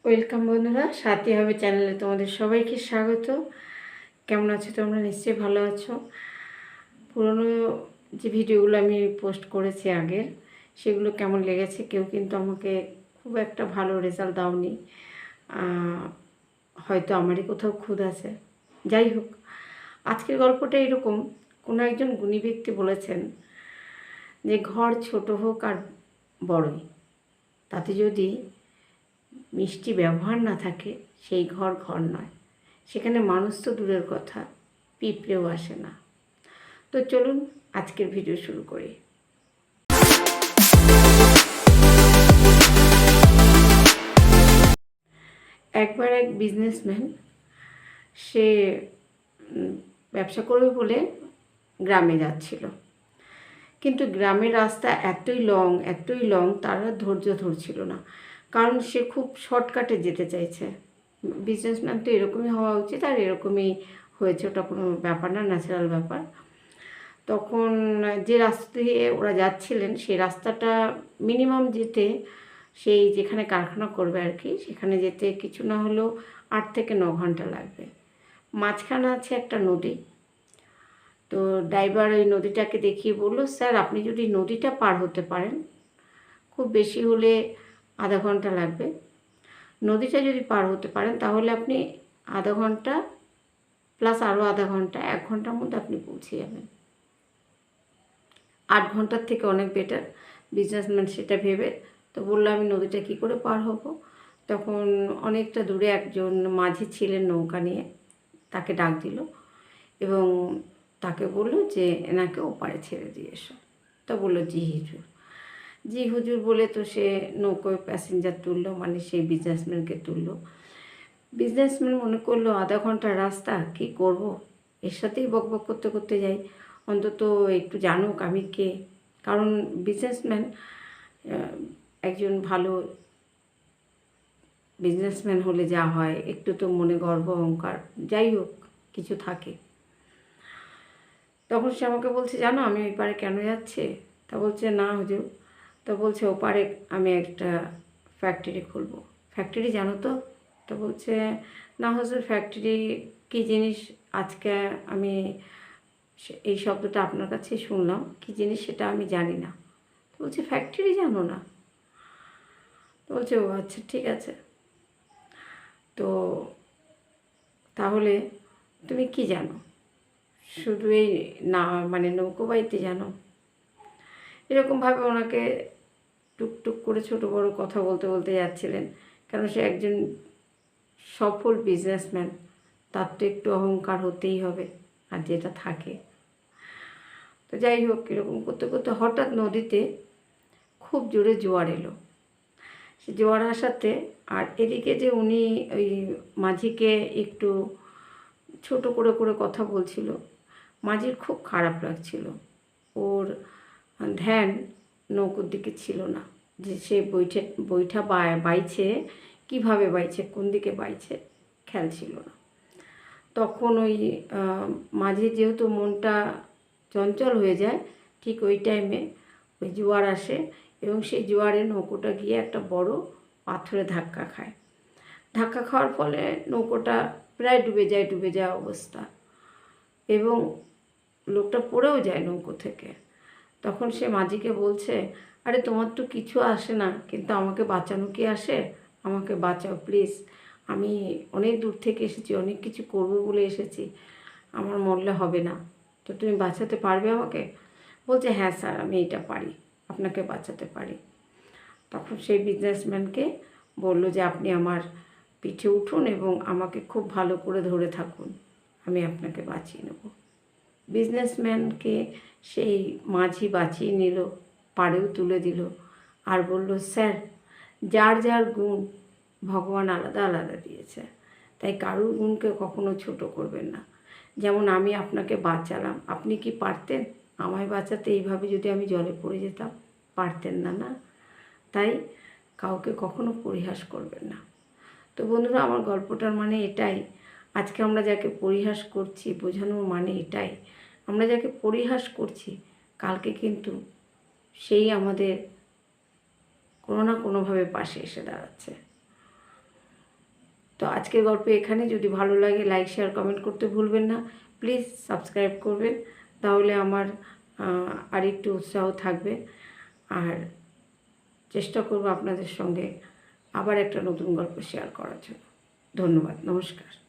Welcome বন্ধুরা, সাথী হবে চ্যানেলে তোমাদের সবাইকে স্বাগত। কেমন আছো তোমরা? নিশ্চয়ই ভালো আছো। পুরনো যে ভিডিওগুলো আমি পোস্ট করেছি আগের, সেগুলো কেমন লেগেছে? কেউ কিন্তু আমাকে খুব একটা ভালো রেজাল্ট দাওনি। হয়তো আমারই কোথাও খুঁত আছে। যাই হোক, আজকের গল্পটা এরকম। কোনো একজন গুণী ব্যক্তি বলেছেন যে ঘর ছোট হোক আর বড়ই, তাতে যদি মিষ্টি ব্যবহার না থাকে সেই ঘর ঘর নয়। সেখানে মানুষ তো দূরের কথা, পিঁপড়েও আসে না। তো চলুন আজকের ভিডিও শুরু করি। একবার এক বিজনেসম্যান, সে ব্যবসা করবে বলে গ্রামে যাচ্ছিল। কিন্তু গ্রামের রাস্তা এতই লং তার ধৈর্য ধরছিল না, কারণ সে খুব শর্টকাটে যেতে চাইছে। বিজনেসম্যান তো এরকমই হওয়া উচিত, আর এরকমই হয়েছে। ওটা কোনো ব্যাপার না, ন্যাচারাল ব্যাপার। তখন যে রাস্তা দিয়ে ওরা যাচ্ছিলেন সেই রাস্তাটা মিনিমাম যেতে, সেই যেখানে কারখানা করবে আর কি, সেখানে যেতে কিছু না হলেও 8 থেকে 9 ঘন্টা লাগবে। মাঝখানে আছে একটা নদী। তো ড্রাইভার ওই নদীটাকে দেখিয়ে বলল, স্যার আপনি যদি নদীটা পার হতে পারেন, খুব বেশি হলে আধা ঘন্টা লাগবে। নদীটা যদি পার হতে পারেন তাহলে আপনি আধা ঘন্টা প্লাস আরও আধা ঘন্টা, 1 ঘন্টার মধ্যে আপনি পৌঁছে যাবেন। 8 ঘন্টার থেকে অনেক বেটার। বিজনেসম্যান সেটা ভেবে তো বললো, আমি নদীটা কী করে পার হব? তখন অনেকটা দূরে একজন মাঝি ছিলেন নৌকা নিয়ে, তাকে ডাক দিল এবং তাকে বললো যে এনাকে ওপারে ছেড়ে দিয়ে এসো। তা বললো, জি হুজুর। জি হুজুর বলে তো সে নৌকোয় প্যাসেঞ্জার তুললো, মানে সেই বিজনেসম্যানকে তুললো। বিজনেসম্যান মনে করলো আধা ঘন্টার রাস্তা, কি করব, এর সাথেই বকবক করতে করতে যাই, অন্তত একটু জানুক আমি কে। কারণ বিজনেসম্যান, একজন ভালো বিজনেসম্যান হলে যা হয়, একটু তো মনে গর্ব অহংকার যাই হোক কিছু থাকে। তখন সে আমাকে বলছে, জানো আমি ওই পারে কেন যাচ্ছি? তা বলছে, না হুজুর। তা বলছে, ওপারে আমি একটা ফ্যাক্টরি খুলবো। ফ্যাক্টরি জানো তো? তা বলছে, না হুজুর, ফ্যাক্টরি কী জিনিস আজকে আমি এই শব্দটা আপনার কাছেই শুনলাম, কী জিনিস সেটা আমি জানি না। তো বলছে, ফ্যাক্টরি জানো না? তো বলছে, ও আচ্ছা ঠিক আছে। তো তাহলে তুমি কি জানো? শুধু এই না মানে নৌকো বাইতে জানো? এরকমভাবে ওনাকে টুকটুক করে ছোট বড় কথা বলতে বলতে যাচ্ছিলেন। কারণ সে একজন সফল বিজনেসম্যান, তার তো একটু অহংকার হতেই হবে, আর যেটা থাকে। তো যাই হোক, এরকম করতে করতে হঠাৎ নদীতে খুব জোরে জোয়ার এলো। সে জোয়ার আসাতে, আর এদিকে যে উনি ওই মাঝিকে একটু ছোট করে করে কথা বলছিল, মাঝির খুব খারাপ লাগছিল। ওর ধ্যান নৌকোর দিকে ছিল না, যে সে বৈঠা বাইছে, কীভাবে বাইছে, কোন দিকে বাইছে, খেয়াল ছিল না। তখন ওই মাঝে যেহেতু মনটা চঞ্চল হয়ে যায়, ঠিক ওই টাইমে ওই জোয়ার আসে এবং সেই জোয়ারে নৌকোটা গিয়ে একটা বড় পাথরে ধাক্কা খায়। ধাক্কা খাওয়ার ফলে নৌকোটা প্রায় ডুবে যায় অবস্থা, এবং লোকটা পড়েও যায় নৌকো থেকে। তখন সে মাঝিকে বলছে, আরে তোমার তো কিছু আসে না, কিন্তু আমাকে বাঁচানো কি আসে? আমাকে বাঁচাও প্লিজ। আমি অনেক দূর থেকে এসেছি, অনেক কিছু করব বলে এসেছি, আমার মরলে হবে না। তো তুমি বাঁচাতে পারবে আমাকে? বলছে, হ্যাঁ স্যার, আমি এটা পারি, আপনাকে বাঁচাতে পারি। তখন সেই বিজনেসম্যানকে বললো যে আপনি আমার পিঠে উঠুন এবং আমাকে খুব ভালো করে ধরে থাকুন, আমি আপনাকে বাঁচিয়ে নেব। বিজনেসম্যানকে সেই মাঝি বাঁচিয়ে নিল, পাড়েও তুলে দিল, আর বলল, স্যার, যার যার গুণ ভগবান আলাদা আলাদা দিয়েছে, তাই কারুর গুণকে কখনো ছোট করবেন না। যেমন আমি আপনাকে বাঁচালাম, আপনি কি পারতেন আমায় বাঁচাতে? এইভাবে যদি আমি জলে পড়ে যেতাম, পারতেন না, না? তাই কাউকে কখনো পরিহাস করবেন না। তো বন্ধুরা, আমার গল্পটার মানে এটাই। আজকে আমরা যাকে পরিহাস করছি, বোঝানোর মানে এটাই, আমরা যাকে পরিহাস করছি, কালকে কিন্তু সেই আমাদের কোনো না কোনোভাবে পাশে এসে দাঁড়াচ্ছে। তো আজকের গল্প এখানে। যদি ভালো লাগে লাইক শেয়ার কমেন্ট করতে ভুলবেন না। প্লিজ সাবস্ক্রাইব করবেন, তাহলে আমার আর একটু উৎসাহ থাকবে। আর চেষ্টা করব আপনাদের সঙ্গে আবার একটা নতুন গল্প শেয়ার করার জন্য। ধন্যবাদ, নমস্কার।